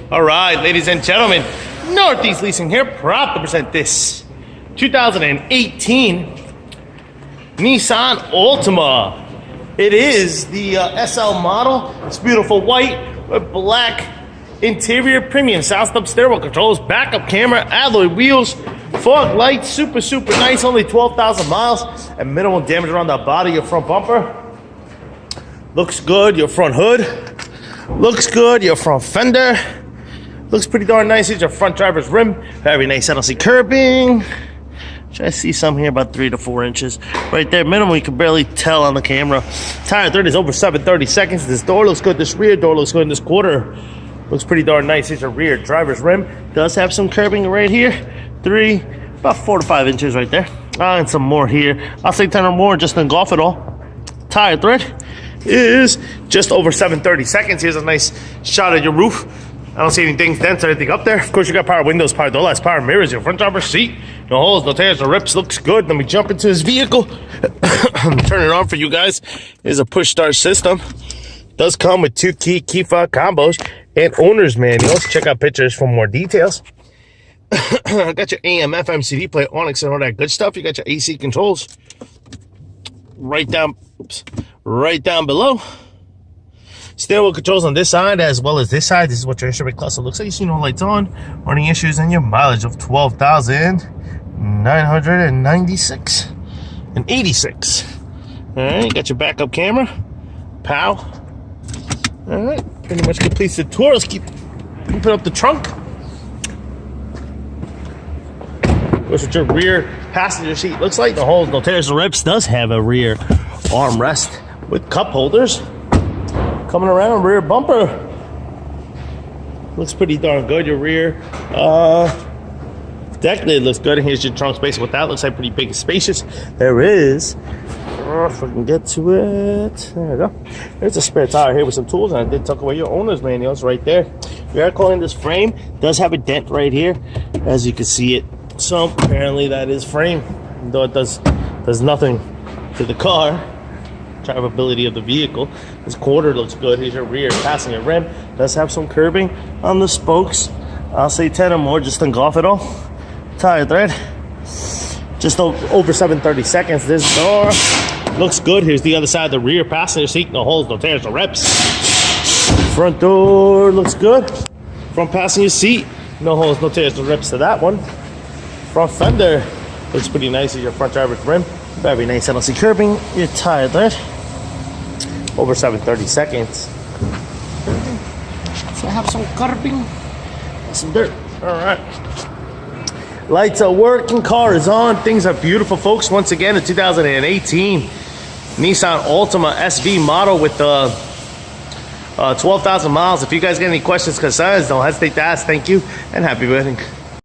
All right, ladies and gentlemen, Northeast Leasing here, proud to present this 2018 Nissan Altima. It is the SL model. It's beautiful white with black interior, premium sound stub stereo controls, backup camera, alloy wheels, fog lights, super nice, only 12,000 miles, and minimal damage around the body. Your front bumper looks good. Your front hood looks good. Your front fender looks pretty darn nice. Here's your front driver's rim. Very nice NLC curbing. I see some here about 3 to 4 inches. Right there, minimum, you can barely tell on the camera. Tire 30 is over 730 seconds. This door looks good. This rear door looks good. And this quarter looks pretty darn nice. Here's your rear driver's rim. Does have some curbing right here. About 4 to 5 inches right there. And some more here. I'll say 10 or more just to engulf it all. Tire thread is just over 730 seconds. Here's a nice shot of your roof. I don't see any dings, dents, or anything up there. Of course, you got power windows, power door locks, power mirrors, your front driver's seat. No holes, no tears, no rips. Looks good. Let me jump into this vehicle. Turn it on for you guys. Here's a push start system. Does come with 2 key fob combos and owner's manuals. Check out pictures for more details. Got your AM, FM, CD player, Onyx, and all that good stuff. You got your AC controls right down below. Stereo controls on this side as well as this side. This is what your instrument cluster looks like. You see no lights on, running issues, and your mileage of 12,996 and 86. All right, you got your backup camera. Pow. All right, pretty much completes the tour. Let's keep open up the trunk. That's what your rear passenger seat looks like. No holes, no tears, no rips. Does have a rear armrest with cup holders. Coming around, rear bumper looks pretty darn good. Your rear deck lid looks good. And here's your trunk space. What that looks like, pretty big and spacious. There is, if I can get to it, there we go. There's a spare tire here with some tools, and I did tuck away your owner's manuals right there. We are calling this frame. Does have a dent right here, as you can see it. So apparently that is frame, though it does nothing to the car. Drivability of the vehicle. This quarter looks good. Here's your rear passenger rim. Does have some curbing on the spokes. I'll say 10 or more just to engulf it all. Tire thread just over 730 seconds. This door looks good. Here's the other side of the rear passenger seat. No holes, no tears, no rips. Front door looks good. Front passenger seat, no holes, no tears, no rips to that one. Front fender looks pretty nice. Here's your front driver's rim. Very nice NLC curbing. Your tire thread over 730 seconds. So I have some curbing, some dirt. All right. Lights are working, car is on. Things are beautiful, folks. Once again, the 2018 Nissan Altima SV model with 12,000 miles. If you guys get any questions, concerns, don't hesitate to ask. Thank you, and happy wedding.